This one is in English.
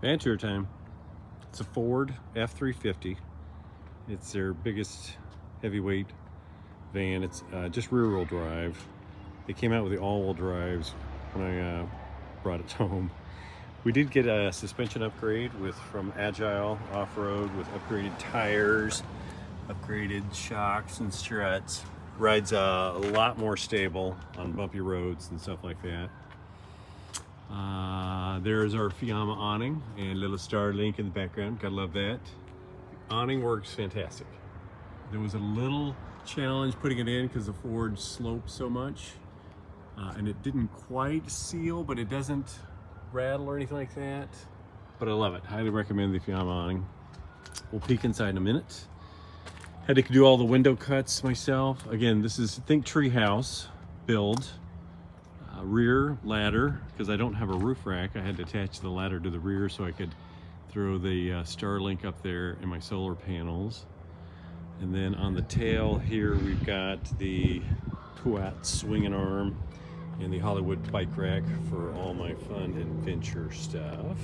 Adventure time. It's a Ford F350. It's their biggest heavyweight van. It's just rear-wheel drive. They came out with the all-wheel drives when I brought it home. We did get a suspension upgrade from Agile Off-Road with upgraded tires, upgraded shocks and struts. Rides a lot more stable on bumpy roads and stuff like that. There's our Fiamma awning and little Starlink in the background. Gotta love that. The awning works fantastic. There was a little challenge putting it in because the Ford slopes so much, and it didn't quite seal, but it doesn't rattle or anything like that. But I love it. Highly recommend the Fiamma awning. We'll peek inside in a minute. Had to do all the window cuts myself. Again, this is think treehouse build. Rear ladder, because I don't have a roof rack. I had to attach the ladder to the rear so I could throw the Starlink up there and my solar panels. And then on the tail here we've got the Quat swinging arm and the Hollywood bike rack for all my fun adventure stuff.